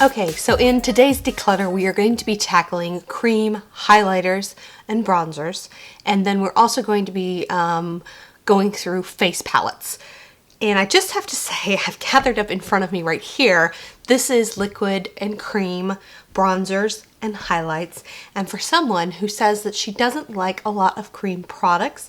Okay, so in today's declutter, we are going to be tackling cream, highlighters, and bronzers. And then we're also going to be going through face palettes. And I just have to say, I've gathered up in front of me right here, this is liquid and cream bronzers and highlights. And for someone who says that she doesn't like a lot of cream products,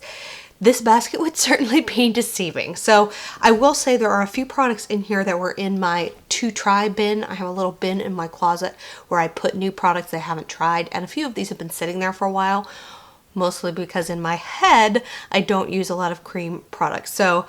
this basket would certainly be deceiving. So I will say there are a few products in here that were in my to try bin. I have a little bin in my closet where I put new products I haven't tried, and a few of these have been sitting there for a while, mostly because in my head I don't use a lot of cream products. So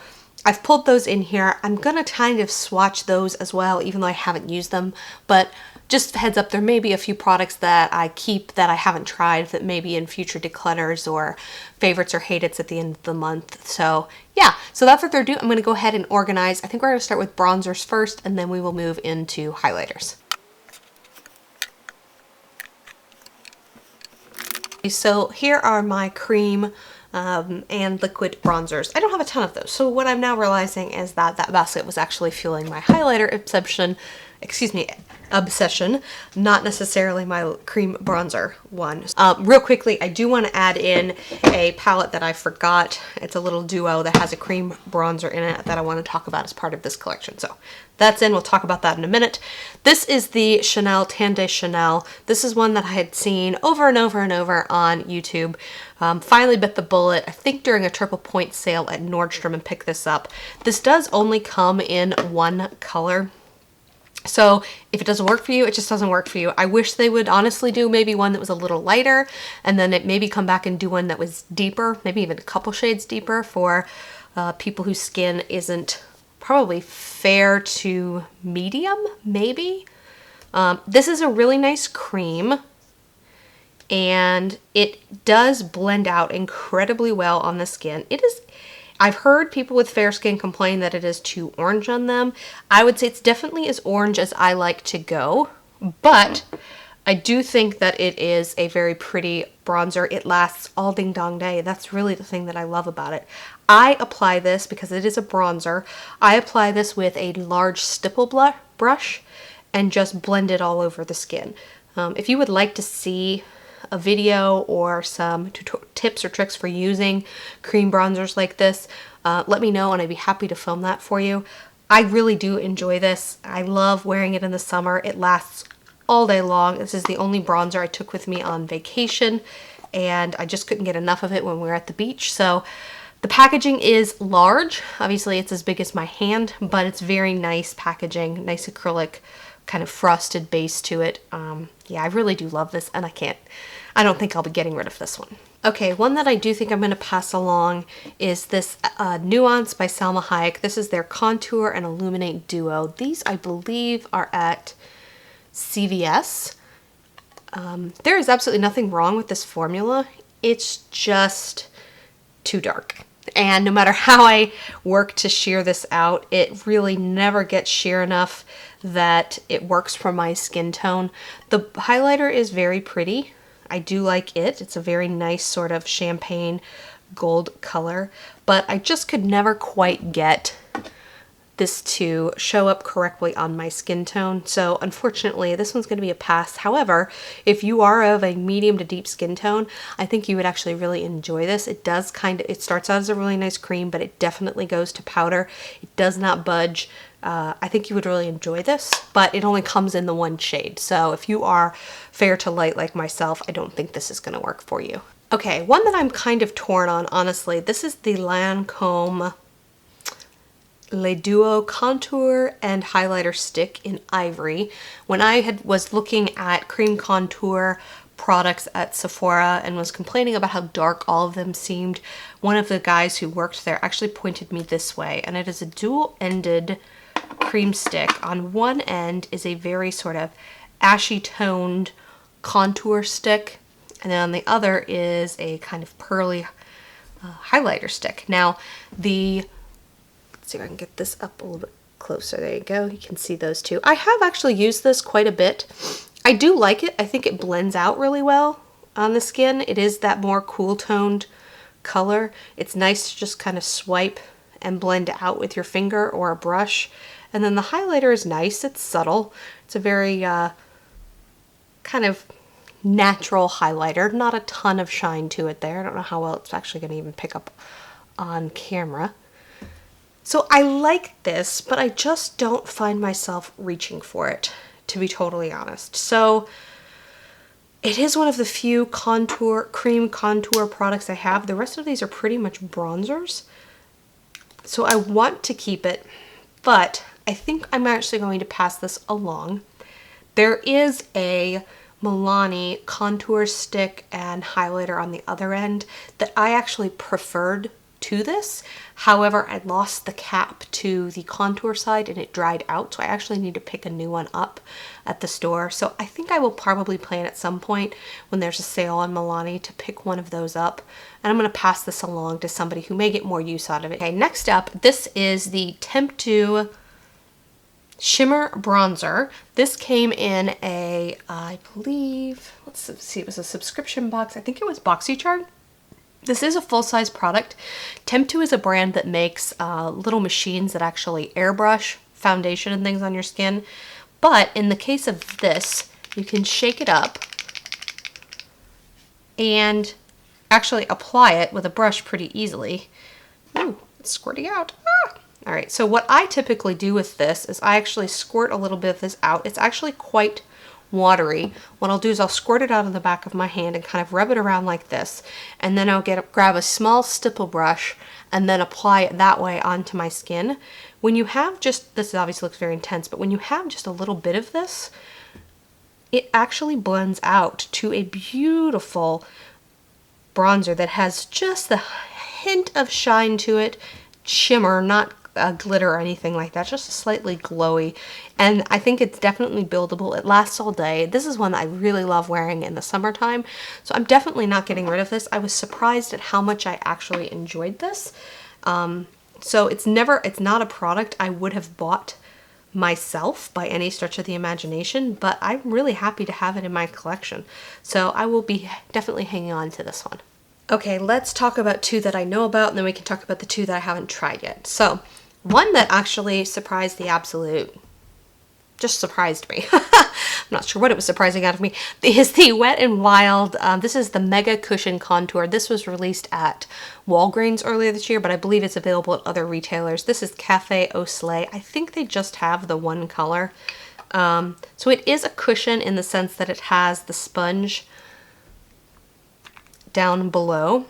I've pulled those in here. I'm gonna kind of swatch those as well, even though I haven't used them, but just heads up, there may be a few products that I keep that I haven't tried that may be in future declutters or favorites or hate-its at the end of the month. So yeah, so without further ado, I'm gonna go ahead and organize. I think we're gonna start with bronzers first, and then we will move into highlighters. So here are my cream and liquid bronzers. I don't have a ton of those. So what I'm now realizing is that that basket was actually fueling my highlighter obsession, not necessarily my cream bronzer one. Real quickly, I do want to add in a palette that I forgot. It's a little duo that has a cream bronzer in it that I want to talk about as part of this collection. So that's in. We'll talk about that in a minute. This is the Chanel Tan de Chanel. This is one that I had seen over and over and over on YouTube. Finally bit the bullet, I think during a triple point sale at Nordstrom, and picked this up. This does only come in one color. So if it doesn't work for you, it just doesn't work for you. I wish they would honestly do maybe one that was a little lighter, and then it maybe come back and do one that was deeper, maybe even a couple shades deeper for people whose skin isn't probably fair to medium, maybe. This is a really nice cream, and it does blend out incredibly well on the skin. It is, I've heard people with fair skin complain that it is too orange on them. I would say it's definitely as orange as I like to go, but I do think that it is a very pretty bronzer. It lasts all ding dong day. That's really the thing that I love about it. I apply this, because it is a bronzer, I apply this with a large stipple brush and just blend it all over the skin. If you would like to see a video or some tips or tricks for using cream bronzers like this, let me know and I'd be happy to film that for you. I really do enjoy this. I love wearing it in the summer. It lasts all day long. This is the only bronzer I took with me on vacation, and I just couldn't get enough of it when we were at the beach. So the packaging is large. Obviously it's as big as my hand, but it's very nice packaging, nice acrylic, kind of frosted base to it. Yeah, I really do love this, and I don't think I'll be getting rid of this one. Okay, one that I do think I'm going to pass along is this Nuance by Salma Hayek. This is their Contour and Illuminate Duo. These, I believe, are at CVS. There is absolutely nothing wrong with this formula. It's just too dark. And no matter how I work to sheer this out, it really never gets sheer enough that it works for my skin tone. The highlighter is very pretty. I do like it. It's a very nice sort of champagne gold color, but I just could never quite get this to show up correctly on my skin tone. So unfortunately, this one's going to be a pass. However, if you are of a medium to deep skin tone, I think you would actually really enjoy this. It does it starts out as a really nice cream, but it definitely goes to powder. It does not budge. I think you would really enjoy this, but it only comes in the one shade. So if you are fair to light like myself, I don't think this is going to work for you. Okay, one that I'm kind of torn on, honestly, this is the Lancome Le Duo Contour and Highlighter Stick in Ivory. When I was looking at cream contour products at Sephora and was complaining about how dark all of them seemed, one of the guys who worked there actually pointed me this way, and it is a dual-ended cream stick. On one end is a very sort of ashy toned contour stick, and then on the other is a kind of pearly highlighter stick. Now let's see if I can get this up a little bit closer. There you go. You can see those two. I have actually used this quite a bit. I do like it. I think it blends out really well on the skin. It is that more cool toned color. It's nice to just kind of swipe and blend out with your finger or a brush, And then the highlighter is nice. It's subtle. It's a very kind of natural highlighter. Not a ton of shine to it there. I don't know how well it's actually going to even pick up on camera. So I like this, but I just don't find myself reaching for it, to be totally honest. So it is one of the few cream contour products I have. The rest of these are pretty much bronzers. So I want to keep it, but I think I'm actually going to pass this along. There is a Milani contour stick and highlighter on the other end that I actually preferred to this. However, I lost the cap to the contour side and it dried out, so I actually need to pick a new one up at the store. So I think I will probably plan at some point when there's a sale on Milani to pick one of those up, and I'm going to pass this along to somebody who may get more use out of it. Okay, next up, this is the Temptu Shimmer Bronzer. This came in a, I believe, let's see, it was a subscription box. I think it was BoxyCharm. This is a full-size product. Temptu is a brand that makes little machines that actually airbrush foundation and things on your skin. But in the case of this, you can shake it up and actually apply it with a brush pretty easily. Ooh, it's squirting out. Ah! All right, so what I typically do with this is I actually squirt a little bit of this out. It's actually quite watery. What I'll do is I'll squirt it out of the back of my hand and kind of rub it around like this, and then I'll grab a small stipple brush and then apply it that way onto my skin. When you have just, this obviously looks very intense, but when you have just a little bit of this, it actually blends out to a beautiful bronzer that has just the hint of shine to it, shimmer, not glitter or anything like that, just slightly glowy, and I think it's definitely buildable. It lasts all day. This is one that I really love wearing in the summertime, so I'm definitely not getting rid of this. I was surprised at how much I actually enjoyed this. So it's not a product I would have bought myself by any stretch of the imagination, but I'm really happy to have it in my collection, so I will be definitely hanging on to this one. Okay, let's talk about two that I know about, and then we can talk about the two that I haven't tried yet. So, one that actually surprised the absolute, just surprised me. I'm not sure what it was surprising out of me, is the Wet n Wild. This is the Mega Cushion Contour. This was released at Walgreens earlier this year, but I believe it's available at other retailers. This is Cafe Au Soleil. I think they just have the one color. So it is a cushion in the sense that it has the sponge down below,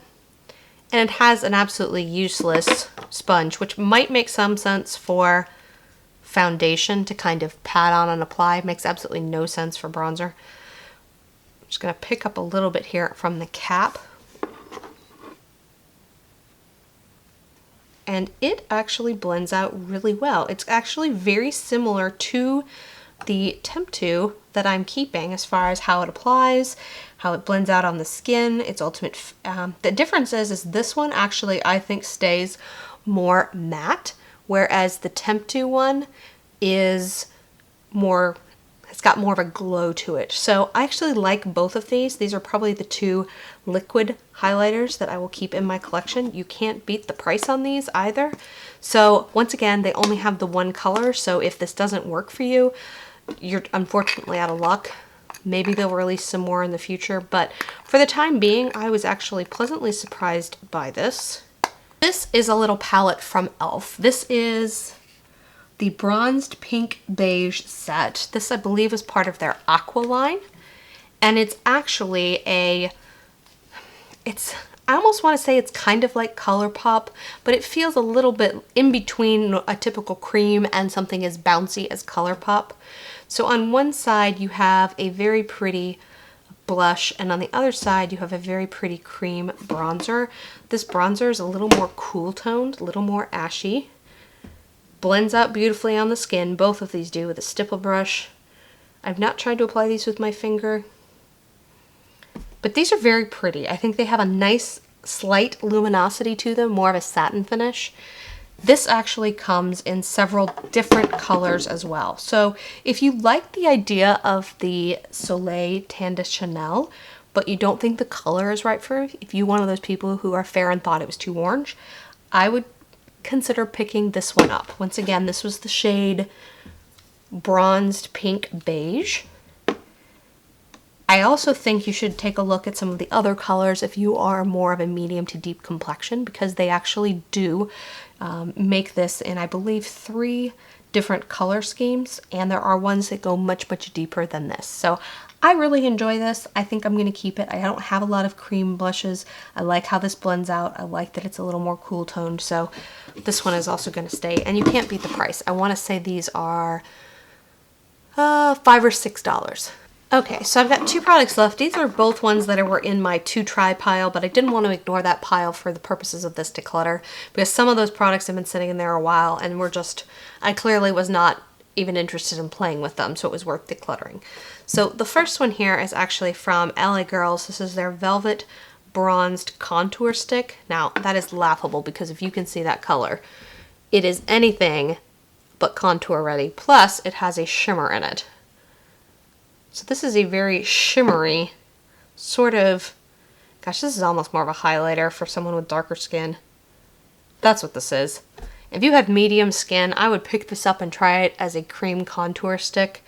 and it has an absolutely useless sponge, which might make some sense for foundation to kind of pat on and apply. Makes absolutely no sense for bronzer. I'm just going to pick up a little bit here from the cap, and it actually blends out really well. It's actually very similar to the Temptu that I'm keeping as far as how it applies, how it blends out on the skin, its ultimate, the difference is this one actually I think stays more matte, whereas the Temptu one is more, it's got more of a glow to it. So I actually like both of these. These are probably the two liquid highlighters that I will keep in my collection. You can't beat the price on these either. So once again, they only have the one color, so if this doesn't work for you, you're unfortunately out of luck. Maybe they'll release some more in the future, but for the time being, I was actually pleasantly surprised by this. This is a little palette from e.l.f. This is the Bronzed Pink Beige set. This, I believe, is part of their Aqua line, and it's actually I almost want to say it's kind of like ColourPop, but it feels a little bit in between a typical cream and something as bouncy as ColourPop. So on one side you have a very pretty blush, and on the other side you have a very pretty cream bronzer. This bronzer is a little more cool toned, a little more ashy. Blends out beautifully on the skin. Both of these do with a stipple brush. I've not tried to apply these with my finger, but these are very pretty. I think they have a nice slight luminosity to them, more of a satin finish. This actually comes in several different colors as well. So if you like the idea of the Soleil Tan de Chanel, but you don't think the color is right for you, if you're one of those people who are fair and thought it was too orange, I would consider picking this one up. Once again, this was the shade Bronzed Pink Beige. I also think you should take a look at some of the other colors if you are more of a medium to deep complexion, because they actually do make this in, I believe, 3 different color schemes, and there are ones that go much, much deeper than this. So I really enjoy this. I think I'm going to keep it. I don't have a lot of cream blushes. I like how this blends out. I like that it's a little more cool toned, so this one is also going to stay, and you can't beat the price. I want to say these are $5 or $6. Okay, so I've got 2 products left. These are both ones that were in my to try pile, but I didn't want to ignore that pile for the purposes of this declutter, because some of those products have been sitting in there a while and were just, I clearly was not even interested in playing with them, so it was worth decluttering. So the first one here is actually from LA Girls. This is their Velvet Bronzed Contour Stick. Now, that is laughable, because if you can see that color, it is anything but contour ready. Plus, it has a shimmer in it. So this is a very shimmery sort of, gosh, this is almost more of a highlighter for someone with darker skin. That's what this is. If you have medium skin, I would pick this up and try it as a cream contour stick,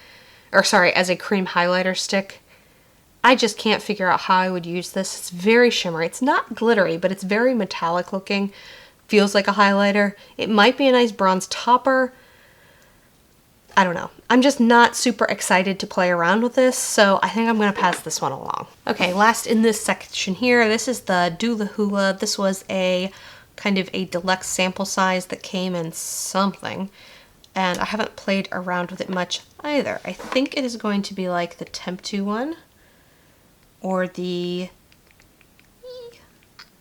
or sorry, as a cream highlighter stick. I just can't figure out how I would use this. It's very shimmery. It's not glittery, but it's very metallic looking. Feels like a highlighter. It might be a nice bronze topper. I don't know. I'm just not super excited to play around with this, so I think I'm going to pass this one along. Okay, last in this section here, this is the Do the Hula. This was a kind of a deluxe sample size that came in something, and I haven't played around with it much either. I think it is going to be like the Temptu one, or the,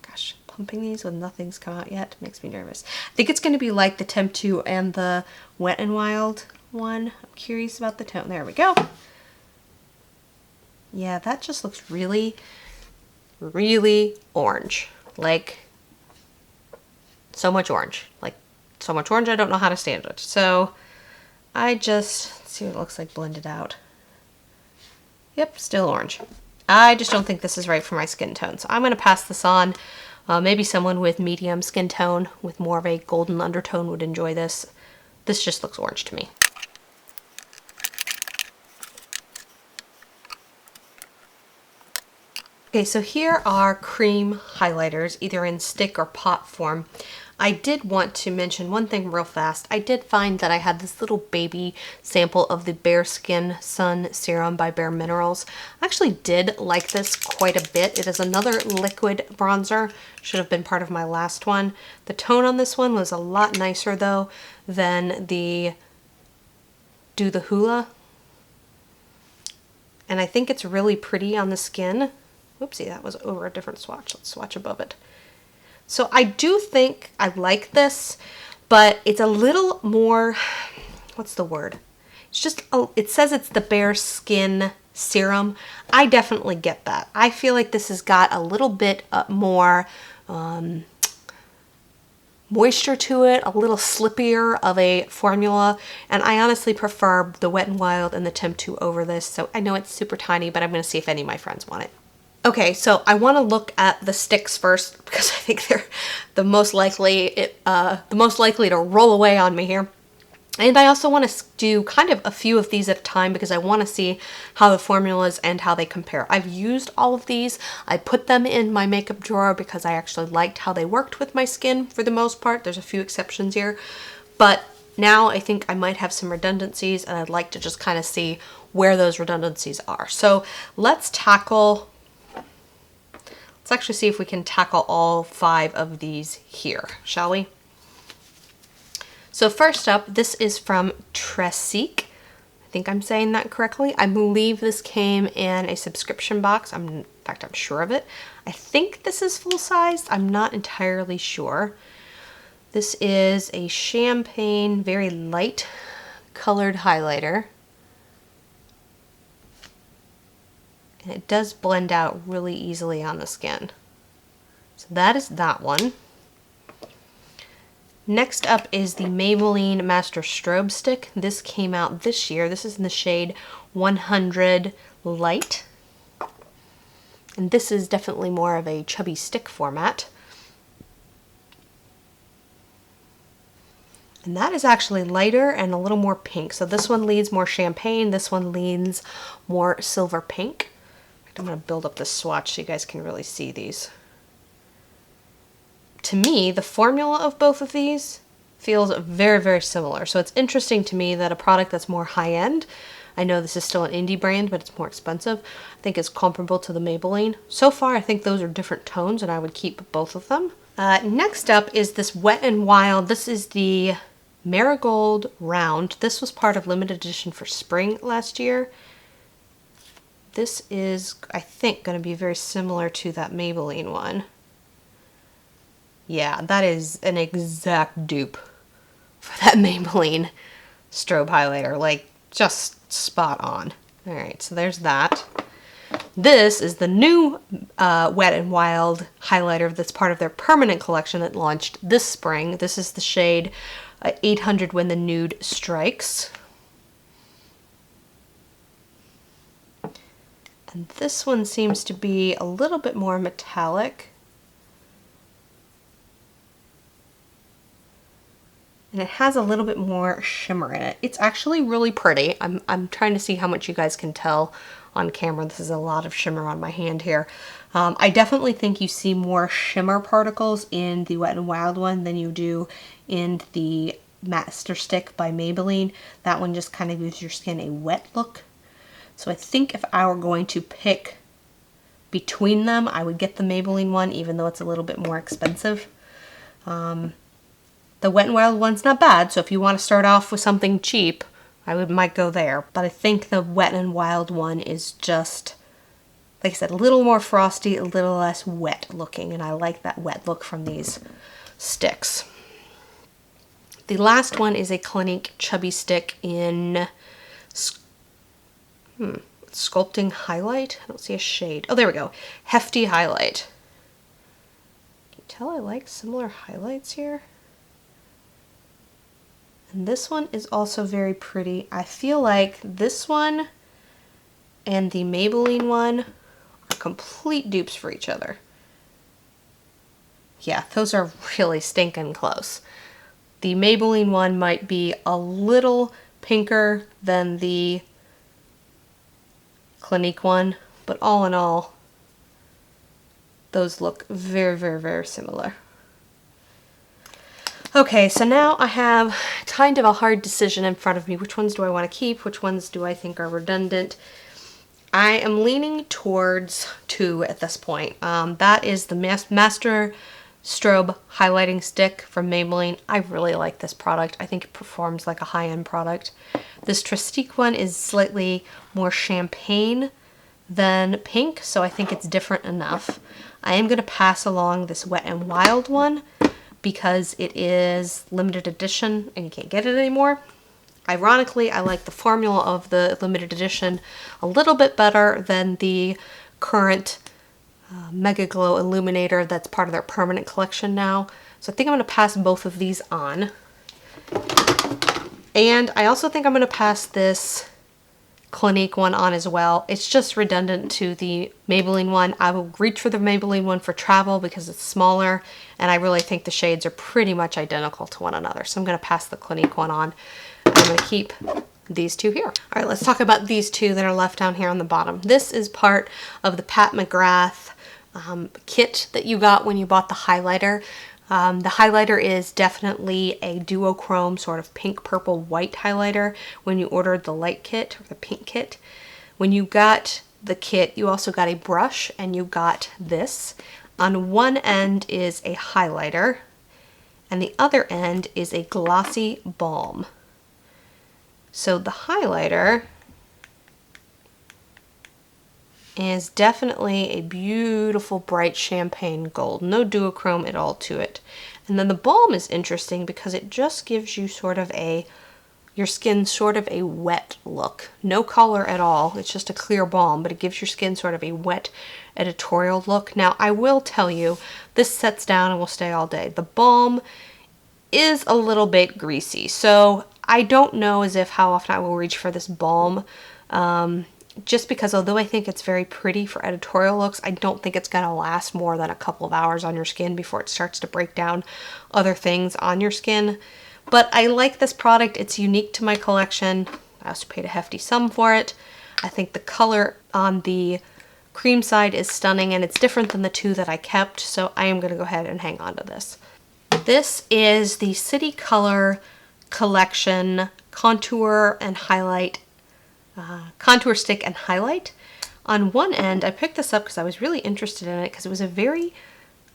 gosh, pumping these when nothing's come out yet makes me nervous. I think it's going to be like the Temptu and the Wet n Wild one. I'm curious about the tone. There we go. Yeah, that just looks really, really orange. Like, so much orange. Like, so much orange I don't know how to stand it. So, let's see what it looks like blended out. Yep, still orange. I just don't think this is right for my skin tone. So I'm going to pass this on. Maybe someone with medium skin tone with more of a golden undertone would enjoy this. This just looks orange to me. Okay, so here are cream highlighters, either in stick or pot form. I did want to mention one thing real fast. I did find that I had this little baby sample of the Bare Skin Sun Serum by Bare Minerals. I actually did like this quite a bit. It is another liquid bronzer. Should have been part of my last one. The tone on this one was a lot nicer though than the Do the Hula. And I think it's really pretty on the skin. Whoopsie, that was over a different swatch. Let's swatch above it. So I do think I like this, but it's a little more, what's the word? It's just, it says it's the Bare Skin Serum. I definitely get that. I feel like this has got a little bit more moisture to it, a little slippier of a formula, and I honestly prefer the Wet n Wild and the Temptu over this. So I know it's super tiny, but I'm going to see if any of my friends want it. Okay, so I want to look at the sticks first because I think they're the most likely to roll away on me here. And I also want to do kind of a few of these at a time because I want to see how the formulas and how they compare. I've used all of these. I put them in my makeup drawer because I actually liked how they worked with my skin for the most part. There's a few exceptions here, but now I think I might have some redundancies and I'd like to just kind of see where those redundancies are. So let's actually see if we can tackle all 5 of these here, shall we? So first up, this is from Tressique. I think I'm saying that correctly. I believe this came in a subscription box. In fact, I'm sure of it. I think this is full size. I'm not entirely sure. This is a champagne, very light colored highlighter. And it does blend out really easily on the skin. So that is that one. Next up is the Maybelline Master Strobe Stick. This came out this year. This is in the shade 100 Light. And this is definitely more of a chubby stick format. And that is actually lighter and a little more pink. So this one leans more champagne. This one leans more silver pink. I'm going to build up this swatch so you guys can really see these. To me, the formula of both of these feels very, very similar. So it's interesting to me that a product that's more high-end, I know this is still an indie brand, but it's more expensive, I think is comparable to the Maybelline. So far, I think those are different tones, and I would keep both of them. Next up is this Wet n Wild. This is the Marigold Round. This was part of limited edition for spring last year. This is, I think, going to be very similar to that Maybelline one. Yeah, that is an exact dupe for that Maybelline strobe highlighter. Like, just spot on. Alright, so there's that. This is the new Wet n Wild highlighter that's part of their permanent collection that launched this spring. This is the shade 800 When the Nude Strikes. And this one seems to be a little bit more metallic. And it has a little bit more shimmer in it. It's actually really pretty. I'm trying to see how much you guys can tell on camera. This is a lot of shimmer on my hand here. I definitely think you see more shimmer particles in the Wet n Wild one than you do in the Master Stick by Maybelline. That one just kind of gives your skin a wet look. So I think if I were going to pick between them, I would get the Maybelline one, even though it's a little bit more expensive. The Wet n Wild one's not bad, so if you want to start off with something cheap, might go there. But I think the Wet n Wild one is just, like I said, a little more frosty, a little less wet looking, and I like that wet look from these sticks. The last one is a Clinique Chubby Stick in Sculpting Highlight. I don't see a shade. Oh, there we go. Hefty Highlight. Can you tell I like similar highlights here? And this one is also very pretty. I feel like this one and the Maybelline one are complete dupes for each other. Yeah, those are really stinking close. The Maybelline one might be a little pinker than the Clinique one, but all in all, those look very, very, very similar. Okay, so now I have kind of a hard decision in front of me. Which ones do I want to keep? Which ones do I think are redundant? I am leaning towards two at this point. That is the Master Strobe Highlighting Stick from Maybelline. I really like this product. I think it performs like a high-end product. This Trestique one is slightly more champagne than pink, so I think it's different enough. I am going to pass along this Wet n Wild one, because it is limited edition and you can't get it anymore. Ironically, I like the formula of the limited edition a little bit better than the current Mega Glow Illuminator that's part of their permanent collection now. So I think I'm going to pass both of these on. And I also think I'm going to pass this Clinique one on as well. It's just redundant to the Maybelline one. I will reach for the Maybelline one for travel because it's smaller, and I really think the shades are pretty much identical to one another. So I'm going to pass the Clinique one on. I'm going to keep these two here. All right, let's talk about these two that are left down here on the bottom. This is part of the Pat McGrath kit that you got when you bought the highlighter. The highlighter is definitely a duochrome sort of pink, purple, white highlighter when you ordered the light kit or the pink kit. When you got the kit, you also got a brush and you got this. On one end is a highlighter and the other end is a glossy balm. So the highlighter is definitely a beautiful bright champagne gold. No duochrome at all to it. And then the balm is interesting because it just gives you sort of your skin sort of a wet look. No color at all. It's just a clear balm, but it gives your skin sort of a wet editorial look. Now, I will tell you, this sets down and will stay all day. The balm is a little bit greasy, so I don't know as if how often I will reach for this balm. Just because although I think it's very pretty for editorial looks, I don't think it's going to last more than a couple of hours on your skin before it starts to break down other things on your skin. But I like this product. It's unique to my collection. I also paid a hefty sum for it. I think the color on the cream side is stunning, and it's different than the two that I kept, so I am going to go ahead and hang on to this. This is the City Color Collection Contour and Highlight, Contour Stick and Highlight. On one end, I picked this up because I was really interested in it because it was a very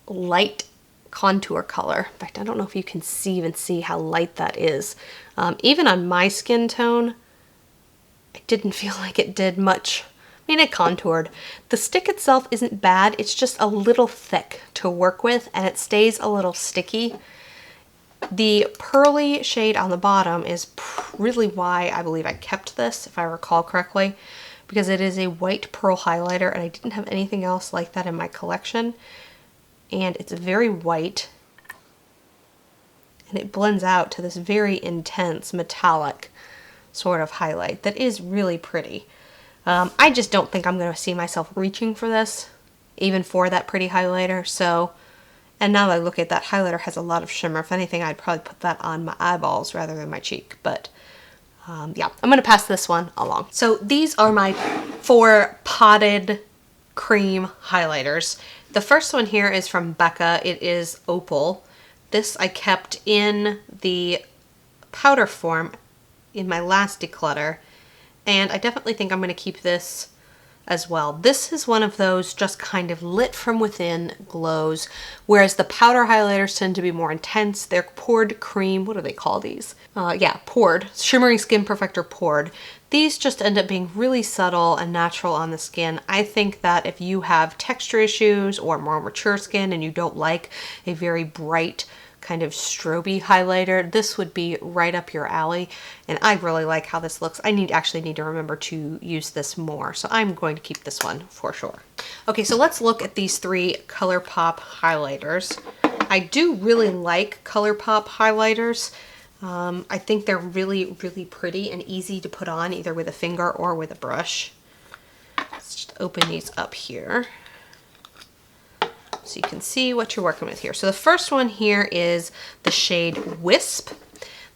light contour color. In fact, I don't know if you can even see how light that is. Even on my skin tone, I didn't feel like it did much. I mean, it contoured. The stick itself isn't bad. It's just a little thick to work with, and it stays a little sticky. The pearly shade on the bottom is really why I believe I kept this, if I recall correctly, because it is a white pearl highlighter, and I didn't have anything else like that in my collection. And it's very white, and it blends out to this very intense metallic sort of highlight that is really pretty. I just don't think I'm going to see myself reaching for this, even for that pretty highlighter. So, and now that I look at that, highlighter has a lot of shimmer. If anything, I'd probably put that on my eyeballs rather than my cheek. But yeah, I'm going to pass this one along. So these are my 4 potted cream highlighters. The first one here is from Becca. It is Opal. This I kept in the powder form in my last declutter, and I definitely think I'm going to keep this as well. This is one of those just kind of lit from within glows, whereas the powder highlighters tend to be more intense. They're poured cream. What do they call these? Yeah, poured. Shimmering Skin Perfector poured. These just end up being really subtle and natural on the skin. I think that if you have texture issues or more mature skin and you don't like a very bright kind of stroby highlighter, this would be right up your alley, and I really like how this looks. I actually need to remember to use this more, so I'm going to keep this one for sure. Okay, so let's look at these 3 ColourPop highlighters. I do really like ColourPop highlighters. I think they're really, really pretty and easy to put on either with a finger or with a brush. Let's just open these up here so you can see what you're working with here. So the first one here is the shade Wisp.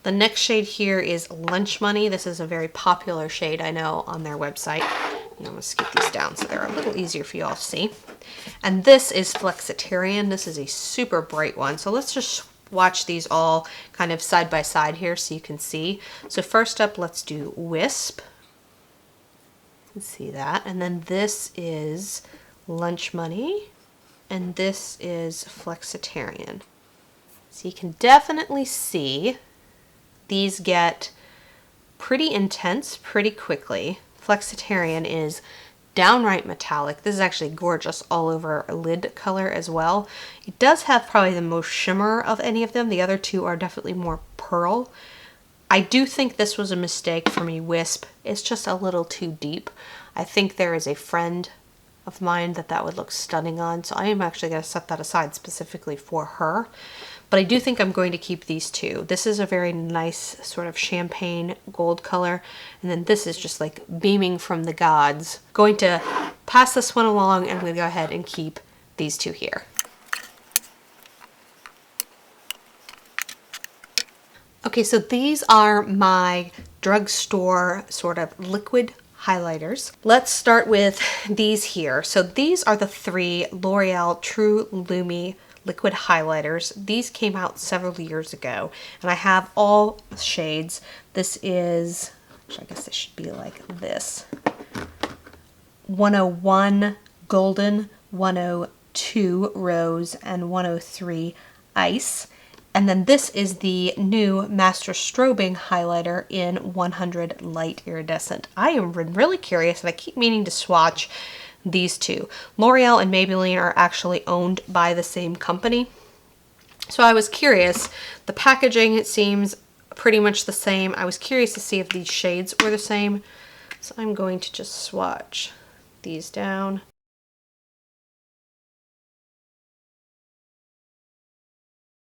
The next shade here is Lunch Money. This is a very popular shade, I know, on their website. I'm going to skip these down so they're a little easier for you all to see. And this is Flexitarian. This is a super bright one. So let's just watch these all kind of side by side here so you can see. So first up, let's do Wisp. You can see that. And then this is Lunch Money. And this is Flexitarian. So you can definitely see these get pretty intense pretty quickly. Flexitarian is downright metallic. This is actually gorgeous all over a lid color as well. It does have probably the most shimmer of any of them. The other two are definitely more pearl. I do think this was a mistake for me, Wisp. It's just a little too deep. I think there is a friend of mine that would look stunning on, so I am actually going to set that aside specifically for her. But I do think I'm going to keep these two. This is a very nice sort of champagne gold color, and then this is just like beaming from the gods. Going to pass this one along, and I'm going to go ahead and keep these two here. Okay, so these are my drugstore sort of liquid highlighters. Let's start with these here. So these are the 3 L'Oreal True Lumi liquid highlighters. These came out several years ago, and I have all shades. This is, actually, I guess this should be like this. 101 Golden, 102 Rose, and 103 Ice. And then this is the new Master Strobing highlighter in 100 Light Iridescent. I am really curious, and I keep meaning to swatch these two. L'Oreal and Maybelline are actually owned by the same company. So I was curious. The packaging, it seems pretty much the same. I was curious to see if these shades were the same. So I'm going to just swatch these down.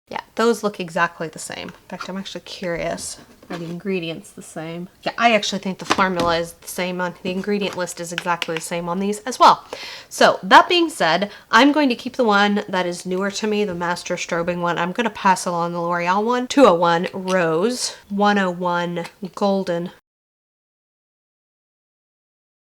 Yeah, those look exactly the same. In fact, I'm actually curious. Are the ingredients the same? Yeah, I actually think the formula is the same on the ingredient list is exactly the same on these as well. So that being said, I'm going to keep the one that is newer to me, the Master Strobing one. I'm going to pass along the L'Oreal one. 201 Rose, 101 Golden.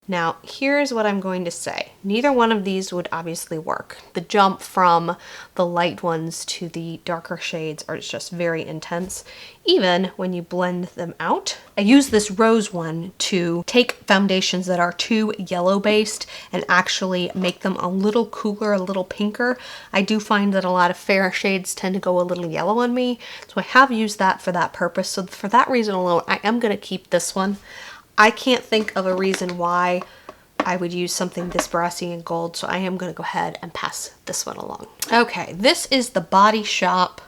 Now, here's what I'm going to say. Neither one of these would obviously work. The jump from the light ones to the darker shades are just very intense, even when you blend them out. I use this rose one to take foundations that are too yellow based and actually make them a little cooler, a little pinker. I do find that a lot of fair shades tend to go a little yellow on me, so I have used that for that purpose. So for that reason alone, I am going to keep this one. I can't think of a reason why I would use something this brassy and gold, so I am going to go ahead and pass this one along. Okay, this is the Body Shop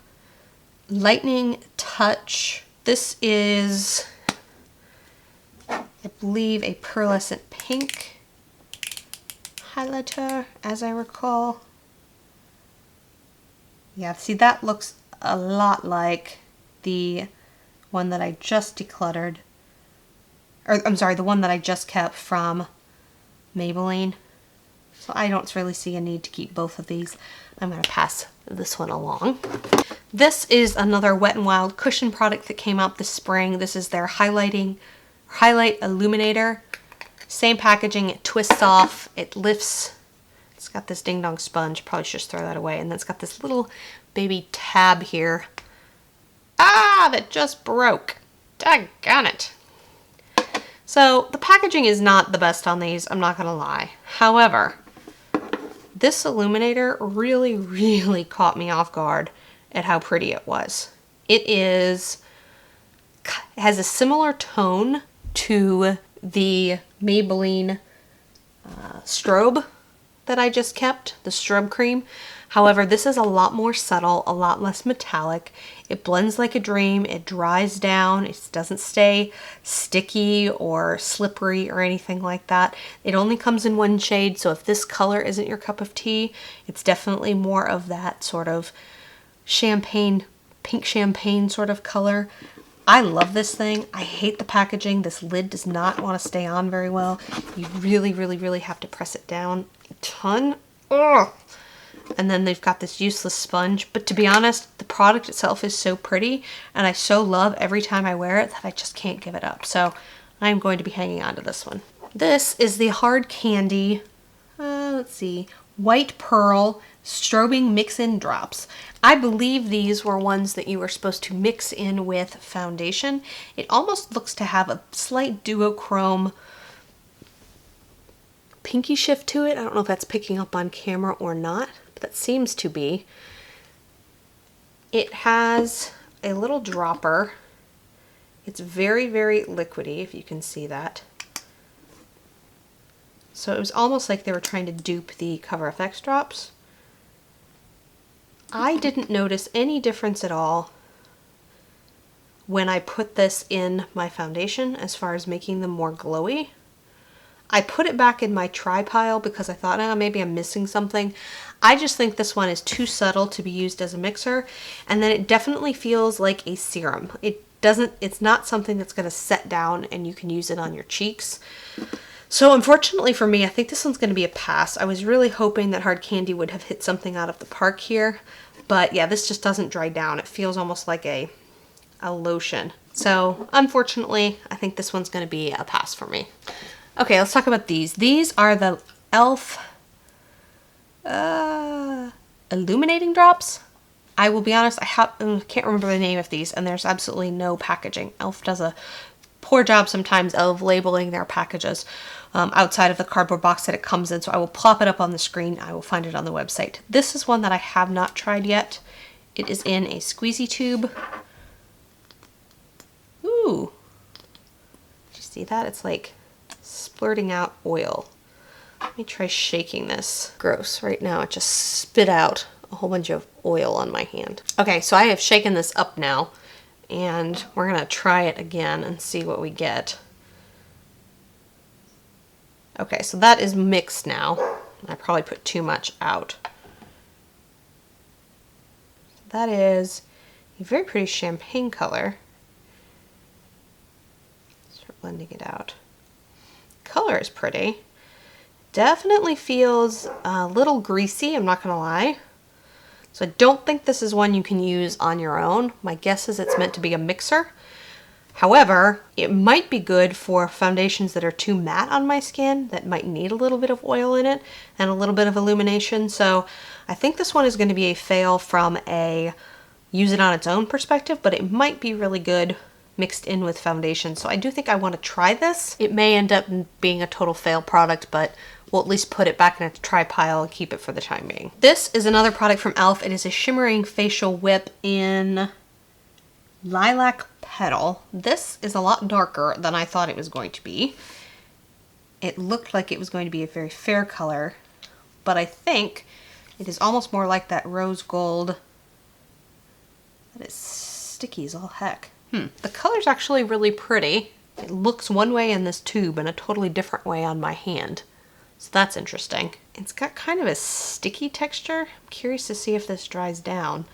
Lightning Touch. This is, I believe, a pearlescent pink highlighter, as I recall. Yeah, see, that looks a lot like the one that I just decluttered. Or, I'm sorry, the one that I just kept from Maybelline. So I don't really see a need to keep both of these. I'm going to pass this one along. This is another Wet n Wild cushion product that came out this spring. This is their highlight illuminator. Same packaging, it twists off, it lifts. It's got this ding dong sponge, probably should just throw that away. And then it's got this little baby tab here. Ah, that just broke. Daggone it. So the packaging is not the best on these, I'm not gonna lie. However, this illuminator really, really caught me off guard at how pretty it was. It has a similar tone to the Maybelline strobe that I just kept, the strobe cream. However, this is a lot more subtle, a lot less metallic. It blends like a dream, it dries down, it doesn't stay sticky or slippery or anything like that. It only comes in one shade, so if this color isn't your cup of tea, it's definitely more of that sort of champagne, pink champagne sort of color. I love this thing. I hate the packaging. This lid does not want to stay on very well. You really, really, really have to press it down a ton. Ugh. And then they've got this useless sponge. But to be honest, the product itself is so pretty and I so love every time I wear it that I just can't give it up. So I'm going to be hanging on to this one. This is the Hard Candy, let's see, White Pearl Strobing Mix-In Drops. I believe these were ones that you were supposed to mix in with foundation. It almost looks to have a slight duochrome pinky shift to it. I don't know if that's picking up on camera or not. That seems to be. It has a little dropper. It's very, very liquidy, if you can see that. So it was almost like they were trying to dupe the Cover FX drops. I didn't notice any difference at all when I put this in my foundation as far as making them more glowy. I put it back in my try pile because I thought, oh, maybe I'm missing something. I just think this one is too subtle to be used as a mixer, and then it definitely feels like a serum. It's not something that's going to set down and you can use it on your cheeks. So unfortunately for me, I think this one's going to be a pass. I was really hoping that Hard Candy would have hit something out of the park here, but yeah, this just doesn't dry down. It feels almost like a lotion. So unfortunately, I think this one's going to be a pass for me. Okay, let's talk about these. These are the e.l.f. Illuminating Drops. I will be honest, I can't remember the name of these, and there's absolutely no packaging. e.l.f. does a poor job sometimes of labeling their packages outside of the cardboard box that it comes in, so I will plop it up on the screen. I will find it on the website. This is one that I have not tried yet. It is in a squeezy tube. Ooh. Did you see that? It's like splurting out oil. Let me try shaking this. Gross. Right now it just spit out a whole bunch of oil on my hand. Okay, so I have shaken this up now, and we're gonna try it again and see what we get. Okay, so that is mixed now. I probably put too much out. That is a very pretty champagne color. Start blending it out. Color is pretty. Definitely feels a little greasy, I'm not gonna lie. So I don't think this is one you can use on your own. My guess is it's meant to be a mixer. However, it might be good for foundations that are too matte on my skin that might need a little bit of oil in it and a little bit of illumination. So I think this one is going to be a fail from a use it on its own perspective, but it might be really good mixed in with foundation. So I do think I want to try this. It may end up being a total fail product, but we'll at least put it back in a try pile and keep it for the time being. This is another product from e.l.f. It is a shimmering facial whip in Lilac Petal. This is a lot darker than I thought it was going to be. It looked like it was going to be a very fair color, but I think it is almost more like that rose gold. That is sticky as all heck. The color's actually really pretty. It looks one way in this tube and a totally different way on my hand. So that's interesting. It's got kind of a sticky texture. I'm curious to see if this dries down.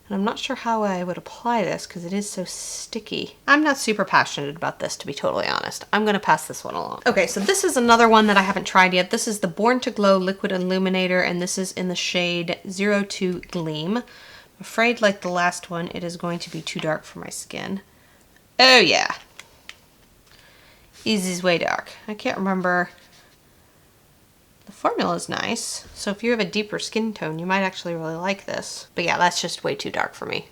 And I'm not sure how I would apply this because it is so sticky. I'm not super passionate about this, to be totally honest. I'm gonna pass this one along. Okay, so this is another one that I haven't tried yet. This is the Born to Glow Liquid Illuminator, and this is in the shade 02 Gleam. I'm afraid, like the last one, it is going to be too dark for my skin. Oh yeah. Easy's way dark. I can't remember. The formula is nice, so if you have a deeper skin tone, you might actually really like this. But yeah, that's just way too dark for me.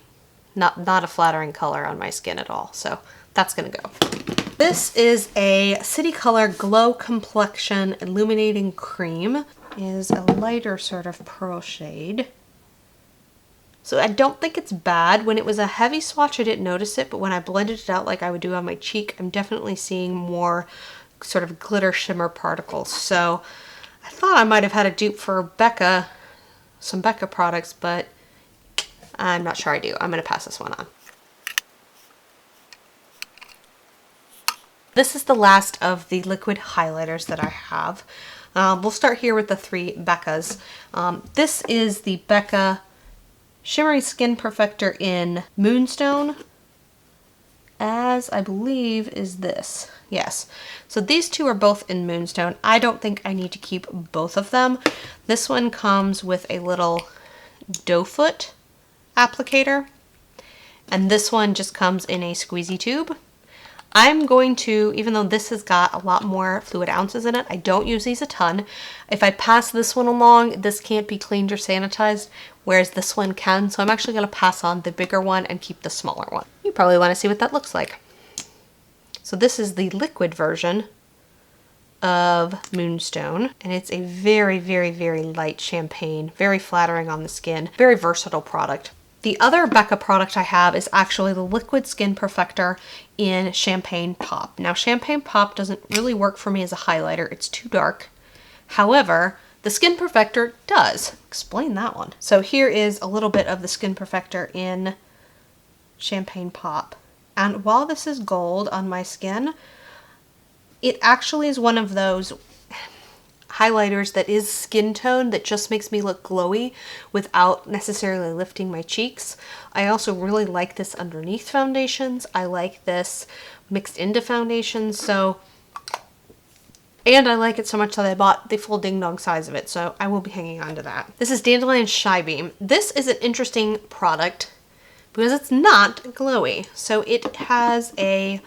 Not a flattering color on my skin at all, so that's gonna go. This is a City Color Glow Complexion Illuminating Cream. It is a lighter sort of pearl shade. So I don't think it's bad. When it was a heavy swatch, I didn't notice it, but when I blended it out like I would do on my cheek, I'm definitely seeing more sort of glitter shimmer particles. So I thought I might have had a dupe for Becca, some Becca products, but I'm not sure I do. I'm gonna pass this one on. This is the last of the liquid highlighters that I have. We'll start here with the three Beccas. This is the Becca Shimmery Skin Perfector in Moonstone, as I believe is this. Yes. So these two are both in Moonstone. I don't think I need to keep both of them. This one comes with a little doe foot applicator, and this one just comes in a squeezy tube. I'm going to, even though this has got a lot more fluid ounces in it, I don't use these a ton. If I pass this one along, this can't be cleaned or sanitized, whereas this one can. So I'm actually going to pass on the bigger one and keep the smaller one. You probably want to see what that looks like. So this is the liquid version of Moonstone, and it's a very, very, very light champagne, very flattering on the skin, very versatile product. The other Becca product I have is actually the Liquid Skin Perfector in Champagne Pop. Now, Champagne Pop doesn't really work for me as a highlighter. It's too dark. However, the Skin Perfector does. Explain that one. So here is a little bit of the Skin Perfector in Champagne Pop. And while this is gold on my skin, it actually is one of those highlighters that is skin tone that just makes me look glowy without necessarily lifting my cheeks. I also really like this underneath foundations. I like this mixed into foundations. So, and I like it so much that I bought the full ding dong size of it. So I will be hanging on to that. This is Dandelion Shy Beam. This is an interesting product because it's not glowy. So it has a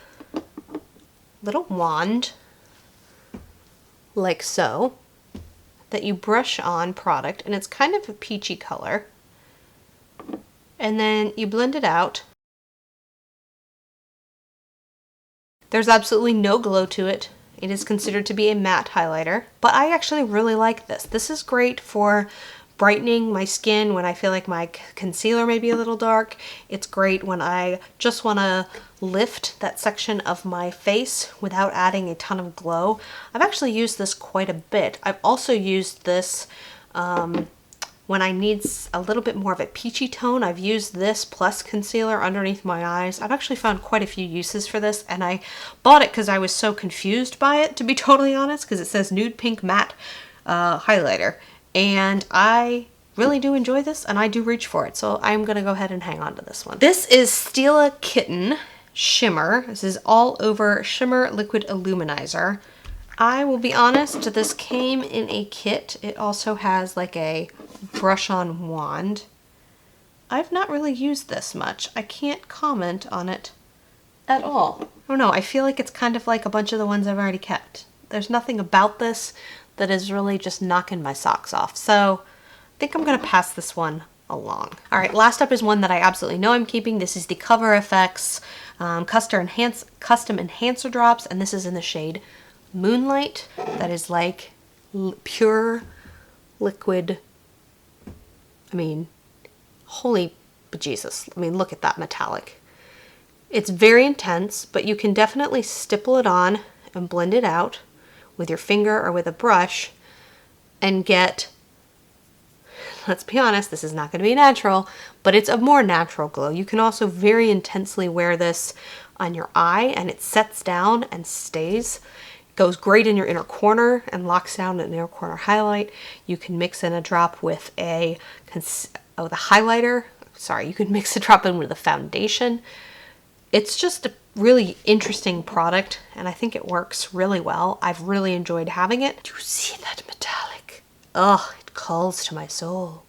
little wand like so, that you brush on product, and it's kind of a peachy color, and then you blend it out. There's absolutely no glow to it. It is considered to be a matte highlighter, but I actually really like this. This is great for brightening my skin when I feel like my concealer may be a little dark. It's great when I just want to lift that section of my face without adding a ton of glow. I've actually used this quite a bit. I've also used this when I need a little bit more of a peachy tone. I've used this plus concealer underneath my eyes. I've actually found quite a few uses for this, and I bought it because I was so confused by it, to be totally honest, because it says Nude Pink Matte Highlighter. And I really do enjoy this, and I do reach for it. So I'm gonna go ahead and hang on to this one. This is Stila Kitten shimmer. This is All Over Shimmer Liquid Illuminizer. I will be honest, this came in a kit. It also has like a brush-on wand. I've not really used this much. I can't comment on it at all. I don't know, I feel like it's kind of like a bunch of the ones I've already kept. There's nothing about this that is really just knocking my socks off. So I think I'm gonna pass this one along. All right, last up is one that I absolutely know I'm keeping. This is the Cover FX Custom Enhancer Drops, and this is in the shade Moonlight. That is like pure liquid. I mean, holy bejesus. I mean, look at that metallic. It's very intense, but you can definitely stipple it on and blend it out with your finger or with a brush and get, let's be honest, this is not going to be natural, but it's a more natural glow. You can also very intensely wear this on your eye and it sets down and stays. Goes great in your inner corner and locks down an inner corner highlight. You can mix in a drop with a highlighter. Sorry, you can mix a drop in with a foundation. It's just a really interesting product and I think it works really well. I've really enjoyed having it. Do you see that metallic? Oh, it calls to my soul.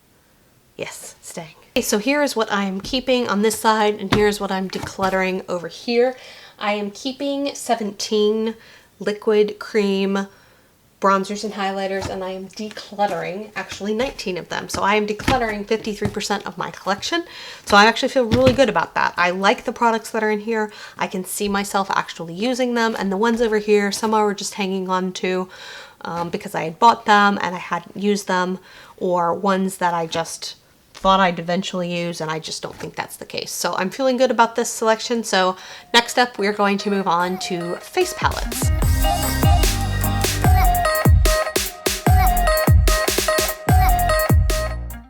Yes, staying. Okay, so here is what I'm keeping on this side and here's what I'm decluttering over here. I am keeping 17 liquid cream bronzers and highlighters, and I am decluttering actually 19 of them. So I am decluttering 53% of my collection. So I actually feel really good about that. I like the products that are in here. I can see myself actually using them, and the ones over here, some I were just hanging on to because I had bought them and I hadn't used them, or ones that I just thought I'd eventually use, and I just don't think that's the case. So I'm feeling good about this selection. So next up, we're going to move on to face palettes.